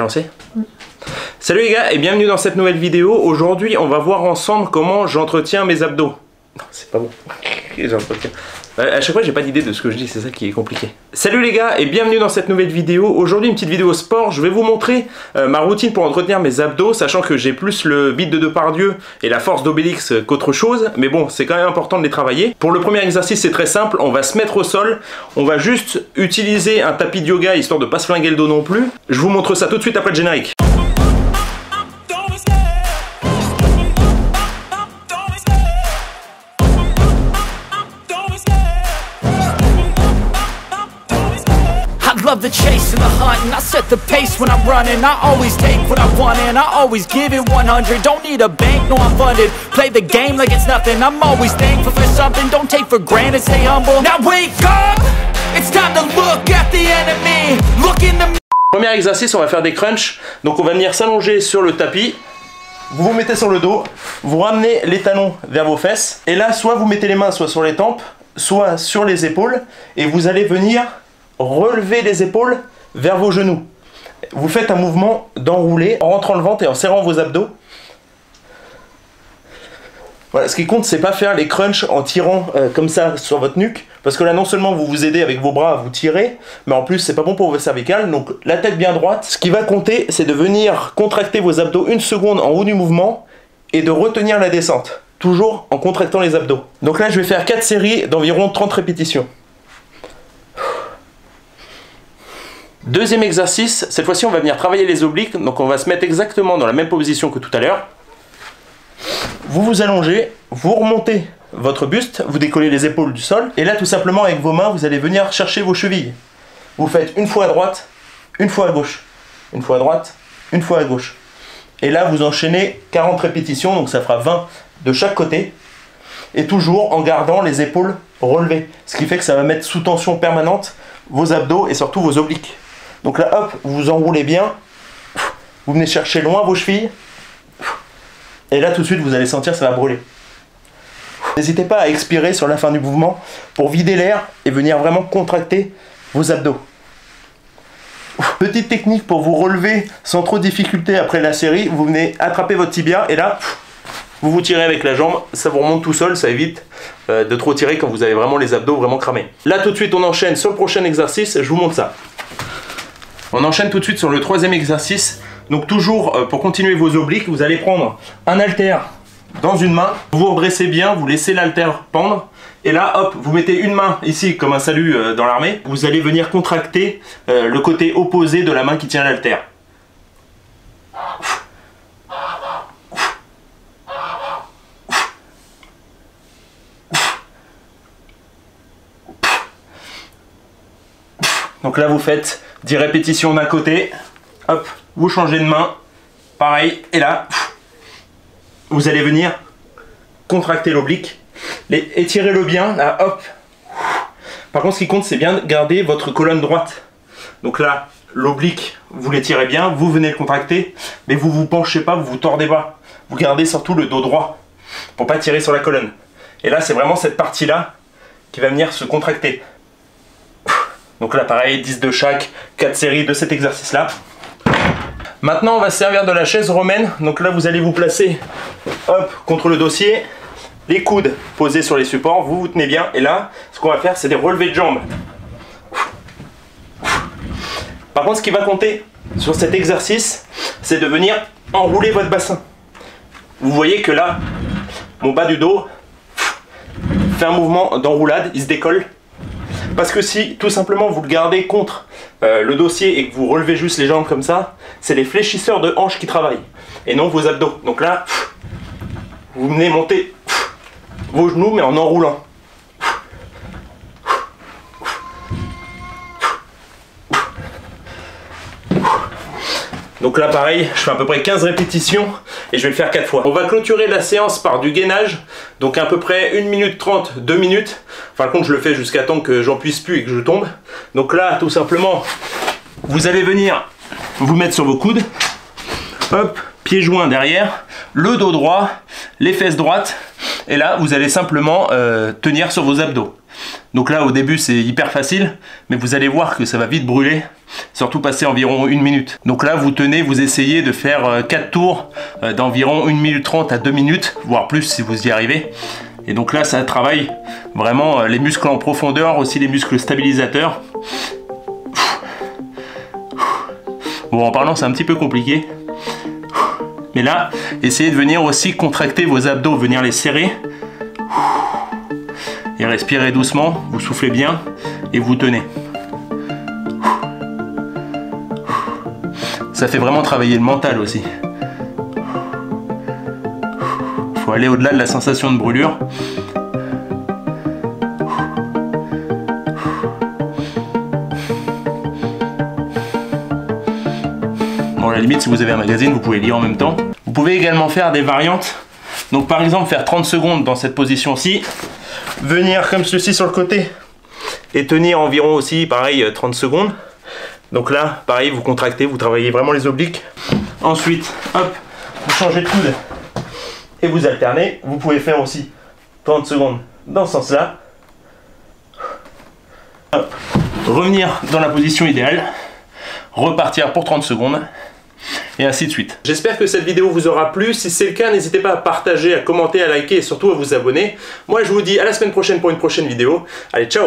lancé? Salut les gars et bienvenue dans cette nouvelle vidéo. Aujourd'hui on va voir ensemble comment j'entretiens mes abdos. Non, c'est pas bon. J'entretiens. À chaque fois j'ai pas d'idée de ce que je dis, c'est ça qui est compliqué. Salut les gars et bienvenue dans cette nouvelle vidéo. Aujourd'hui une petite vidéo sport, je vais vous montrer ma routine pour entretenir mes abdos, sachant que j'ai plus le beat de Depardieu et la force d'Obélix qu'autre chose, mais bon c'est quand même important de les travailler. Pour le premier exercice c'est très simple, on va se mettre au sol, on va juste utiliser un tapis de yoga histoire de pas se flinguer le dos non plus. Je vous montre ça tout de suite après le générique. Love the chase and the hunt, and I set the pace when I'm running. I always take what I want and I always give it 100. Don't need a bank, no I'm funded. Play the game like it's nothing. I'm always thankful for something. Don't take for granted, stay humble. Now wake up, it's time to look at the enemy. Look in the... Premier exercice, on va faire des crunchs. Donc on va venir s'allonger sur le tapis. Vous vous mettez sur le dos, vous ramenez les talons vers vos fesses. Et là, soit vous mettez les mains soit sur les tempes, soit sur les épaules. Et vous allez venir relever les épaules vers vos genoux. Vous faites un mouvement d'enrouler en rentrant le ventre et en serrant vos abdos. Voilà, ce qui compte, c'est pas faire les crunchs en tirant comme ça sur votre nuque, parce que là, non seulement vous vous aidez avec vos bras à vous tirer, mais en plus, c'est pas bon pour vos cervicales. Donc, la tête bien droite. Ce qui va compter, c'est de venir contracter vos abdos une seconde en haut du mouvement et de retenir la descente, toujours en contractant les abdos. Donc là, je vais faire 4 séries d'environ 30 répétitions. Deuxième exercice, cette fois-ci on va venir travailler les obliques, donc on va se mettre exactement dans la même position que tout à l'heure. Vous vous allongez, vous remontez votre buste, vous décollez les épaules du sol, et là tout simplement avec vos mains vous allez venir chercher vos chevilles. Vous faites une fois à droite, une fois à gauche, une fois à droite, une fois à gauche. Et là vous enchaînez 40 répétitions, donc ça fera 20 de chaque côté, et toujours en gardant les épaules relevées, ce qui fait que ça va mettre sous tension permanente vos abdos et surtout vos obliques. Donc là, hop, vous vous enroulez bien, vous venez chercher loin vos chevilles, et là tout de suite vous allez sentir ça va brûler. N'hésitez pas à expirer sur la fin du mouvement pour vider l'air et venir vraiment contracter vos abdos. Petite technique pour vous relever sans trop de difficulté après la série, vous venez attraper votre tibia et là, vous vous tirez avec la jambe, ça vous remonte tout seul, ça évite de trop tirer quand vous avez vraiment les abdos vraiment cramés. Là tout de suite on enchaîne sur le prochain exercice, je vous montre ça. On enchaîne tout de suite sur le troisième exercice. Donc toujours pour continuer vos obliques, vous allez prendre un haltère dans une main, vous vous redressez bien, vous laissez l'haltère pendre, et là hop, vous mettez une main ici comme un salut dans l'armée, vous allez venir contracter le côté opposé de la main qui tient l'haltère. Donc là vous faites 10 répétitions d'un côté, hop, vous changez de main, pareil, et là, vous allez venir contracter l'oblique, étirez-le bien, là, hop. Par contre ce qui compte c'est bien de garder votre colonne droite. Donc là, l'oblique, vous l'étirez bien, vous venez le contracter, mais vous vous penchez pas, vous vous tordez pas. Vous gardez surtout le dos droit, pour pas tirer sur la colonne. Et là c'est vraiment cette partie-là qui va venir se contracter. Donc là pareil, 10 de chaque, 4 séries de cet exercice là. Maintenant on va se servir de la chaise romaine. Donc là vous allez vous placer hop, contre le dossier, les coudes posés sur les supports, vous vous tenez bien. Et là ce qu'on va faire c'est des relevés de jambes. Par contre ce qui va compter sur cet exercice c'est de venir enrouler votre bassin. Vous voyez que là mon bas du dos fait un mouvement d'enroulade, il se décolle. Parce que si tout simplement vous le gardez contre le dossier et que vous relevez juste les jambes comme ça, c'est les fléchisseurs de hanches qui travaillent et non vos abdos. Donc là, vous venez monter vos genoux mais en enroulant. Donc là pareil, je fais à peu près 15 répétitions et je vais le faire 4 fois. On va clôturer la séance par du gainage, donc à peu près 1 minute 30, 2 minutes. Par contre je le fais jusqu'à temps que j'en puisse plus et que je tombe. Donc là tout simplement, vous allez venir vous mettre sur vos coudes. Hop, pieds joints derrière, le dos droit, les fesses droites. Et là vous allez simplement tenir sur vos abdos. Donc là au début c'est hyper facile, mais vous allez voir que ça va vite brûler, surtout passer environ 1 minute. Donc là vous tenez, vous essayez de faire 4 tours d'environ 1 minute 30 à 2 minutes, voire plus si vous y arrivez. Et donc là ça travaille vraiment les muscles en profondeur, aussi les muscles stabilisateurs. Bon, en parlant c'est un petit peu compliqué, mais là essayez de venir aussi contracter vos abdos, venir les serrer. Et respirez doucement, vous soufflez bien et vous tenez. Ça fait vraiment travailler le mental aussi. Il faut aller au-delà de la sensation de brûlure. Bon, à la limite, si vous avez un magazine, vous pouvez lire en même temps. Vous pouvez également faire des variantes. Donc par exemple, faire 30 secondes dans cette position-ci. Venir comme ceci sur le côté et tenir environ aussi pareil 30 secondes. Donc là pareil, vous contractez, vous travaillez vraiment les obliques. Ensuite hop, vous changez de coude et vous alternez. Vous pouvez faire aussi 30 secondes dans ce sens là. Hop. Revenir dans la position idéale, repartir pour 30 secondes et ainsi de suite. J'espère que cette vidéo vous aura plu. Si c'est le cas, n'hésitez pas à partager, à commenter, à liker et surtout à vous abonner. Moi je vous dis à la semaine prochaine pour une prochaine vidéo. Allez, ciao!